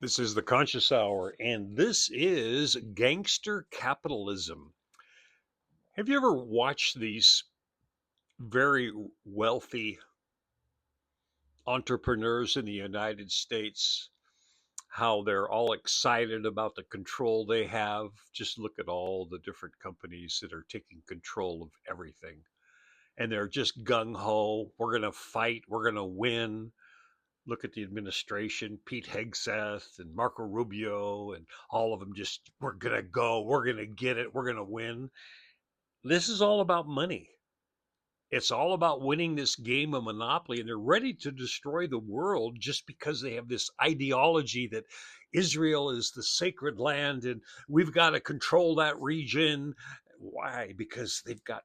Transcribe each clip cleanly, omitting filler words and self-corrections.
This is the Conscious Hour, and this is Gangster Capitalism. Have you ever watched these very wealthy entrepreneurs in the United States? How they're all excited about the control they have? Just look at all the different companies that are taking control of everything. And they're just gung ho. We're going to fight. We're going to win. Look at the administration, Pete Hegseth and Marco Rubio, and all of them just, we're going to go, we're going to get it, we're going to win. This is all about money. It's all about winning this game of Monopoly, and they're ready to destroy the world just because they have this ideology that Israel is the sacred land and we've got to control that region. Why? Because they've got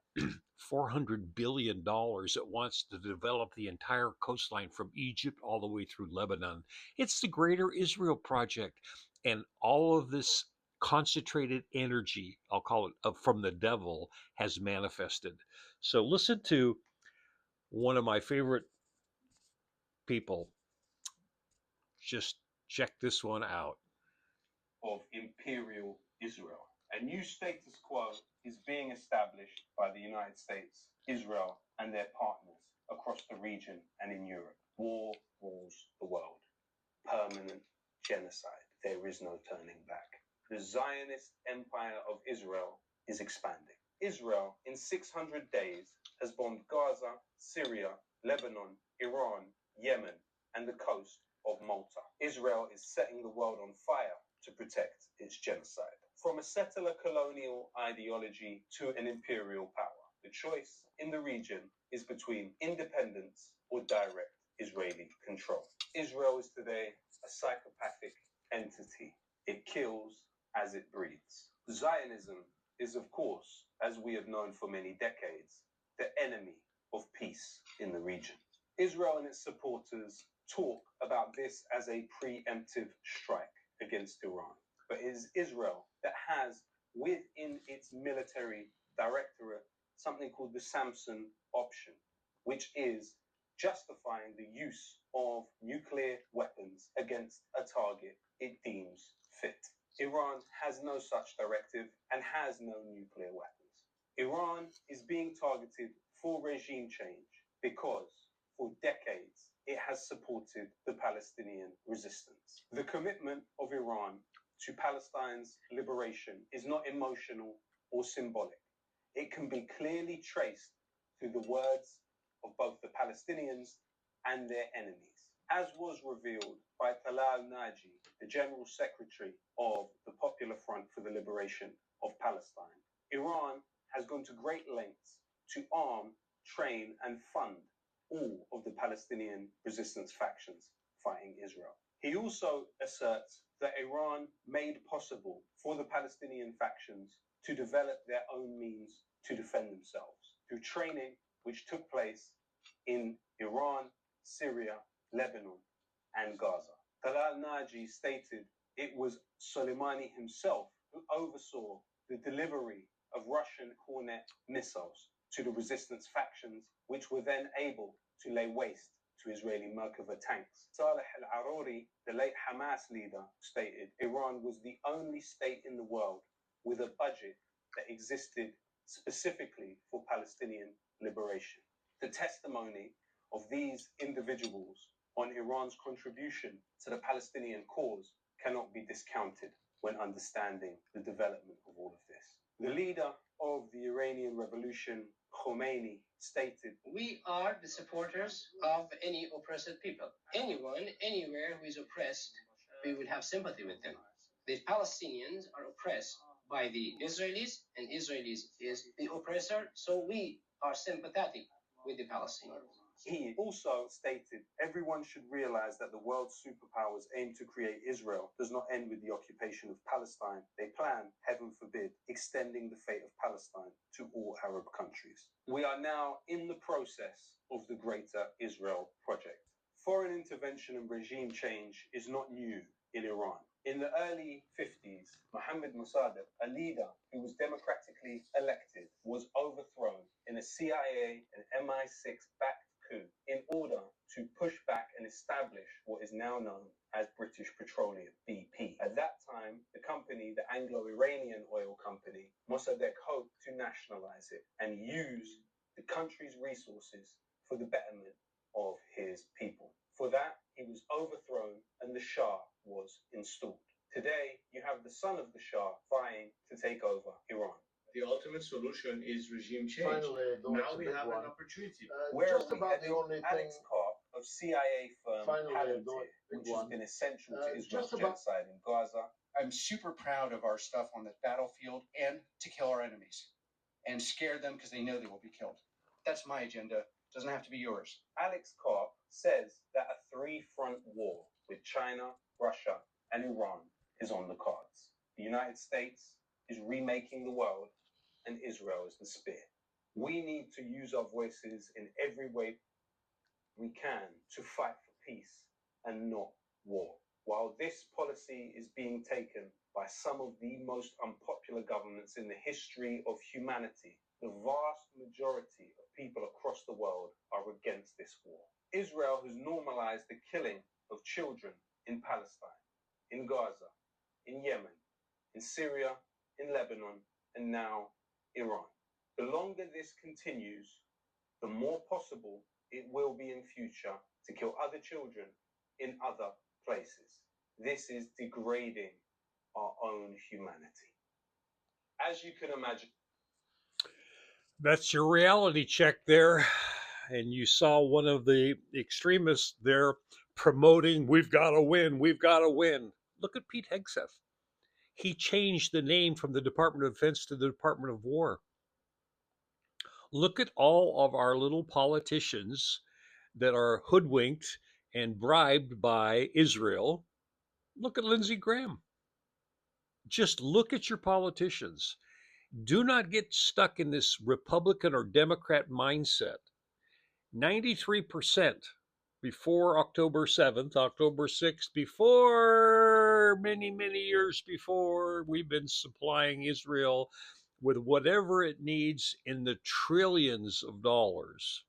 $400 billion that wants to develop the entire coastline from Egypt all the way through Lebanon. It's the Greater Israel Project. And all of this concentrated energy, I'll call it from the devil, has manifested. So listen to one of my favorite people. Just check this one out. Of imperial Israel. A new status quo is being established by the United States, Israel, and their partners across the region and in Europe. War rules the world. Permanent genocide. There is no turning back. The Zionist empire of Israel is expanding. Israel, in 600 days, has bombed Gaza, Syria, Lebanon, Iran, Yemen, and the coast of Malta. Israel is setting the world on fire to protect its genocide. From a settler colonial ideology to an imperial power, the choice in the region is between independence or direct Israeli control. Israel is today a psychopathic entity. It kills as it breeds. Zionism is, of course, as we have known for many decades, the enemy of peace in the region. Israel and its supporters talk about this as a preemptive strike against Iran. But it is Israel that has within its military directorate something called the Samson option, which is justifying the use of nuclear weapons against a target it deems fit. Iran has no such directive and has no nuclear weapons. Iran is being targeted for regime change because for decades it has supported the Palestinian resistance. The commitment of Iran to Palestine's liberation is not emotional or symbolic. It can be clearly traced through the words of both the Palestinians and their enemies, as was revealed by Talal Naji, the General Secretary of the Popular Front for the Liberation of Palestine. Iran has gone to great lengths to arm, train, and fund all of the Palestinian resistance factions fighting Israel. He also asserts that Iran made possible for the Palestinian factions to develop their own means to defend themselves through training which took place in Iran, Syria, Lebanon, and Gaza. Talal Naji stated it was Soleimani himself who oversaw the delivery of Russian Hornet missiles to the resistance factions, which were then able to lay waste to Israeli Merkava tanks. Saleh al-Aruri, the late Hamas leader, stated Iran was the only state in the world with a budget that existed specifically for Palestinian liberation. The testimony of these individuals on Iran's contribution to the Palestinian cause cannot be discounted when understanding the development of all of this. The leader of the Iranian Revolution, Khomeini, stated, "We are the supporters of any oppressed people. Anyone, anywhere who is oppressed, we will have sympathy with them. The Palestinians are oppressed by the Israelis, and Israelis is the oppressor, so we are sympathetic with the Palestinians." He also stated, everyone should realize that the world's superpowers aim to create Israel does not end with the occupation of Palestine. They plan, heaven forbid, extending the fate of Palestine to all Arab countries. We are now in the process of the Greater Israel Project. Foreign intervention and regime change is not new in Iran. In the early 50s, Mohammad Mossadegh, a leader who was democratically elected, was overthrown in a CIA and MI6 backed coup in order to push back and establish what is now known as British Petroleum, BP. At that time, the company, the Anglo-Iranian oil company, Mossadegh, hoped to nationalize it and use the country's resources for the betterment of his people. For that, he was overthrown and the Shah was installed. Today, you have the son of the Shah vying to take over Iran. The ultimate solution is regime change. Finally, now we have an opportunity. Where just are we about the heading? only Alex thing. Karp of CIA firm Finally, Palantir, which has one. been essential to Israel's just about- genocide in Gaza. I'm super proud of our stuff on the battlefield and to kill our enemies and scare them because they know they will be killed. That's my agenda. Doesn't have to be yours. Alex Karp says that a three-front war with China, Russia, and Iran is on the cards. The United States is remaking the world, and Israel is the spear. We need to use our voices in every way we can to fight for peace and not war. While this policy is being taken by some of the most unpopular governments in the history of humanity, the vast majority of people across the world are against this war. Israel has normalized the killing of children in Palestine, in Gaza, in Yemen, in Syria, in Lebanon, and now Iran. The longer this continues, the more possible it will be in future to kill other children in other places. This is degrading our own humanity. As you can imagine. That's your reality check there. And you saw one of the extremists there promoting, we've got to win, we've got to win. Look at Pete Hegseth. He changed the name from the Department of Defense to the Department of War. Look at all of our little politicians that are hoodwinked and bribed by Israel. Look at Lindsey Graham. Just look at your politicians. Do not get stuck in this Republican or Democrat mindset. 93% before October 7th, October 6th, before many, many years before, we've been supplying Israel with whatever it needs in the trillions of dollars.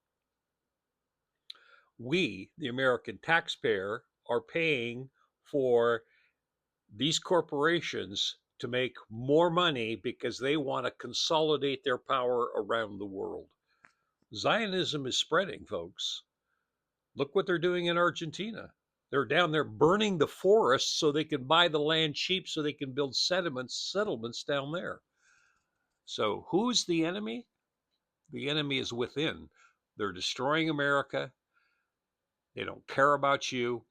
We, the American taxpayer, are paying for these corporations to make more money because they want to consolidate their power around the world. Zionism is spreading, folks. Look what they're doing in Argentina. They're down there burning the forests so they can buy the land cheap so they can build settlements down there. So who's the enemy? The enemy is within. They're destroying America. They don't care about you.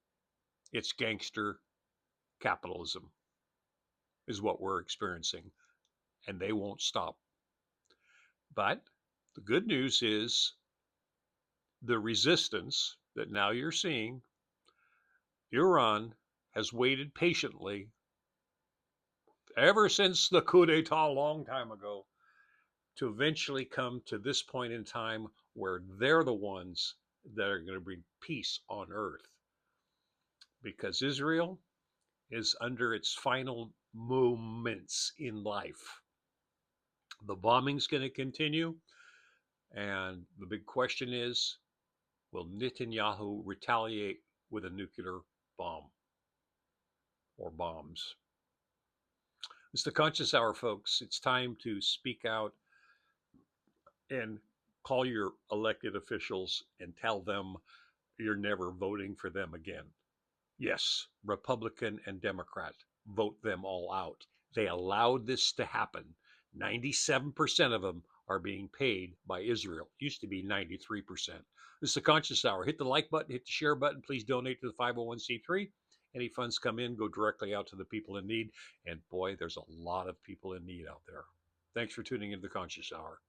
It's gangster capitalism is what we're experiencing, and they won't stop. But the good news is the resistance that now you're seeing, Iran has waited patiently ever since the coup d'etat a long time ago to eventually come to this point in time where they're the ones that are going to bring peace on earth. Because Israel is under its final moments in life. The bombing's going to continue. And the big question is, will Netanyahu retaliate with a nuclear bomb or bombs? It's the Conscious Hour, folks. It's time to speak out and call your elected officials and tell them you're never voting for them again. Yes, Republican and Democrat, vote them all out. They allowed this to happen. 97% of them are being paid by Israel. Used to be 93%. This is the Conscious Hour. Hit the like button, hit the share button. Please donate to the 501c3. Any funds come in, go directly out to the people in need. And boy, there's a lot of people in need out there. Thanks for tuning into the Conscious Hour.